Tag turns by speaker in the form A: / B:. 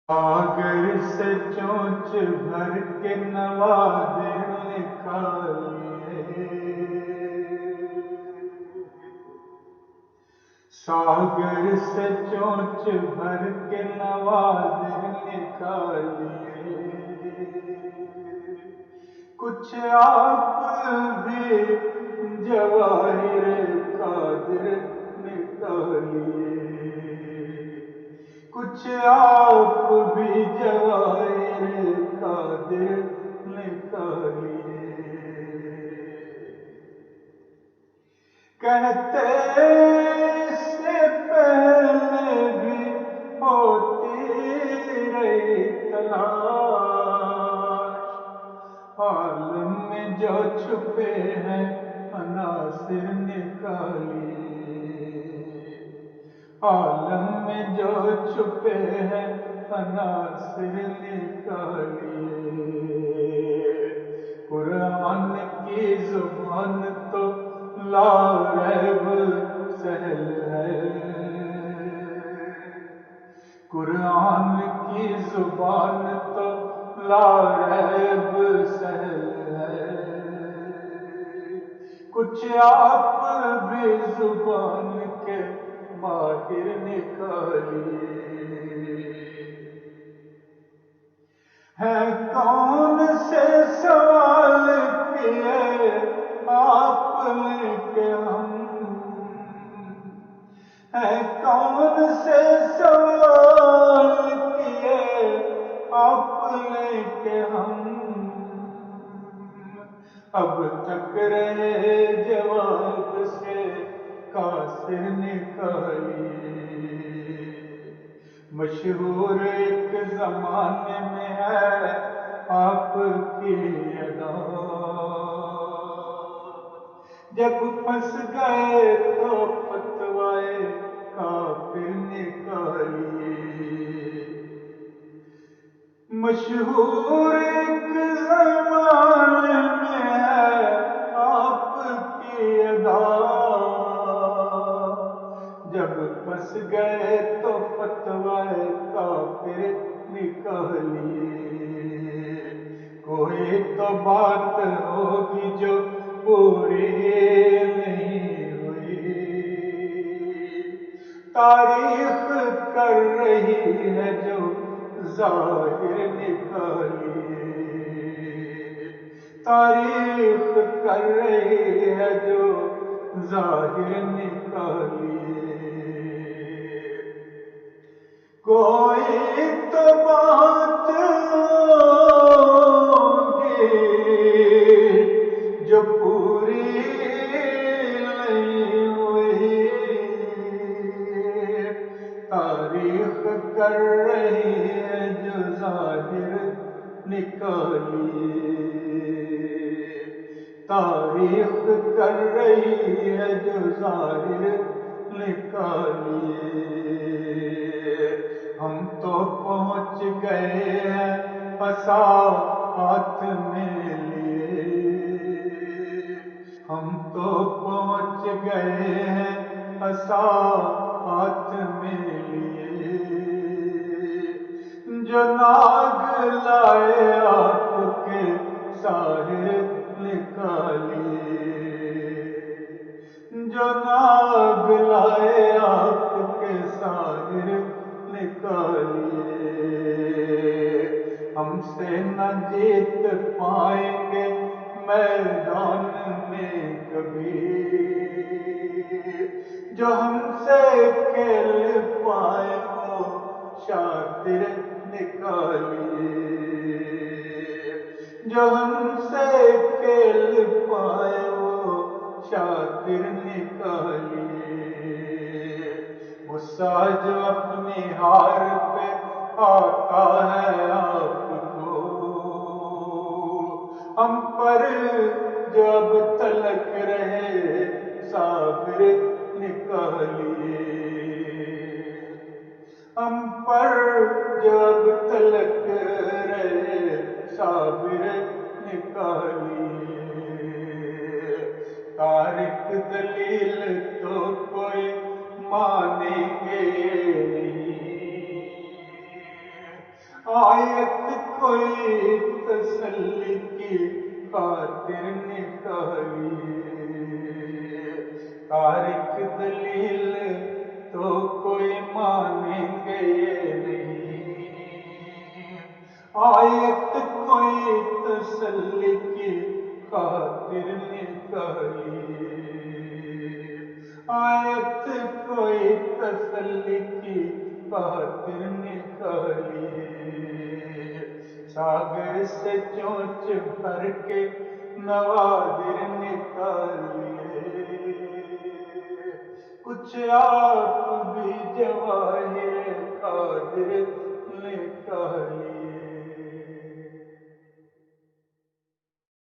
A: सागर से चोंच भर के नवादिन निकालिए। सागर से चोंच भर के नवादिन निकालिए। कुछ आप भी जवाहिर कादिर निकालिए। कुछ आप भी जवाहिर कादिर निकालिए। कहते से पहले भी होती रही तलाश, आलम में जो छुपे हैं अनासिर निकालिए। आलम में जो छुपे हैं अनासिर निकालिए। कुरान की जुबान तो लारैब सहल है। कुरान की जुबान तो लारैब सहल है। कुछ आप भी जुबान के माहिर निकालिए। है कौन से सवाल किए आपने के हम, है कौन से सवाल किए आपने के हम, अब तक रहे जवाब से कासिर निकालिए। मशहूर एक जमाने में है आपकी अदा, जब फंस गए तो फतवाए काफिर निकालिए। मशहूर एक ज़माने में है आपकी अदा, जब फंस गए तो फतवाए काफिर निकालिए। कोई तो बात होगी जो पूरी नहीं हुई, तारीख कर रही है जो जाहिर निकालिए। तारीख कर रही है जो जाहिर निकालिए। कोई तो बात होगी जो पूरी नहीं हुई, तारीख कर रही है जो जाहिर निकालिए। तारीख कर रही है जो जाहिर निकालिए। हम तो पहुंच गए हैं असा हाथ में लिए। हम तो पहुंच गए हैं असा हाथ में लिए। जो नाग लाए आपके साहिर निकालिए। जो नाग लाए आपके साहिर निकालिए। हमसे न जीत पाएंगे मैदान में कभी, जो हमसे खेल पाए वो शातिर निकालिए। जो हमसे खेल पाए वो शातिर निकालिए। गुस्सा जो अपनी हार पे आता है आपको, हम पर जब तलक रहे साबिर निकालिए। हम पर जब तलक रहे साबिर निकालिए। तारिक दलील तो कोई मानेंगे नहीं, آیت کوئی تسلی کی خاطر نکالی، تارک دلیل تو کوئی مانیں گے یہ نہیں، آیت کوئی تسلی کی خاطر نکالی، آیت کوئی تسلی کی خاطر نکالی، ساگر سے چونچ بھر کے نوادر نکالیے، کچھ آپ بھی جواہر قادر نکالیے۔